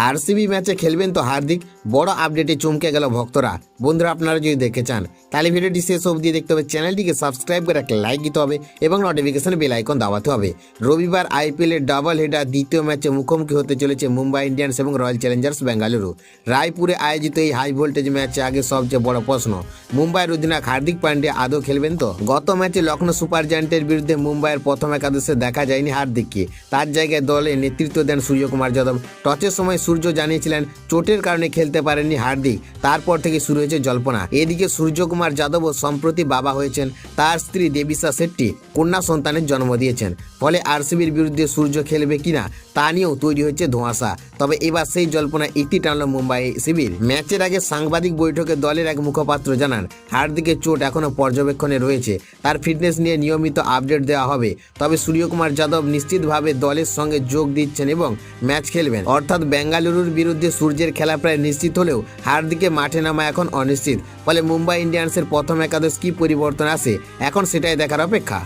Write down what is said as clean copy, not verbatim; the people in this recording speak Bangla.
আরসিবি ম্যাচে খেলবেন তো হার্দিক, বড় আপডেটে চমকে গেল ভক্তরা। বন্ধুরা, আপনারা যদি দেখতে চান তাহলে ভিডিওটি শেষ অবধি দেখতে হবে, চ্যানেলটিকে সাবস্ক্রাইব করে একটা লাইক দিতে হবে এবং নোটিফিকেশন বেল আইকন দাবাতে হবে। রবিবার আইপিএলের ডাবল হেডার দ্বিতীয় ম্যাচে মুখোমুখি হতে চলেছে মুম্বাই ইন্ডিয়ান্স এবং রয়্যাল চ্যালেঞ্জার্স বেঙ্গালুরু। রায়পুরে আয়োজিত এই হাই ভোল্টেজ ম্যাচে আগে সবচেয়ে বড় প্রশ্ন, মুম্বাইয়ের অধিনায়ক হার্দিক পান্ডিয়া আদৌ খেলবেন তো? গত ম্যাচে লখনৌ সুপার জায়ান্টের বিরুদ্ধে মুম্বাইয়ের প্রথম একাদশে দেখা যায়নি হার্দিককে। তার জায়গায় দলে নেতৃত্ব দেন সূর্যকুমার যাদব। টসের সময় সূর্য জানিয়েছিলেন চোটের কারণে খেলতে পারেননি হার্দিক। তারপর থেকে শুরু হয়েছে জল্পনা। এদিকে সূর্যকুমার যাদবও সম্প্রতি বাবা হয়েছেন। তার স্ত্রী দেবিশা শেট্টি কন্যা সন্তানের জন্ম দিয়েছেন। ফলে আরসিবির বিরুদ্ধে সূর্য খেলবে কিনা তা নিয়েও তৈরি হচ্ছে ধোঁয়াশা। তবে এবার সেই জল্পনা ইতি টানল মুম্বাই শিবির। ম্যাচের আগে সাংবাদিক বৈঠকে দলের এক মুখপাত্র জানান, হার্দিকের চোট এখনো পর্যবেক্ষণে রয়েছে, তার ফিটনেস নিয়ে নিয়মিত আপডেট দেওয়া হবে। তবে সূর্যকুমার যাদব নিশ্চিতভাবে দলের সঙ্গে যোগ দিচ্ছেন এবং ম্যাচ খেলবেন। অর্থাৎ বেঙ্গালুরুর বিরুদ্ধে সূর্যের খেলা প্রায় নিশ্চিত হলেও হার্দিকের মাঠে নামা এখন অনিশ্চিত। ফলে মুম্বাই ইন্ডিয়ান্সের প্রথম একাদশ কি পরিবর্তন আসে এখন সেটাই দেখার অপেক্ষা।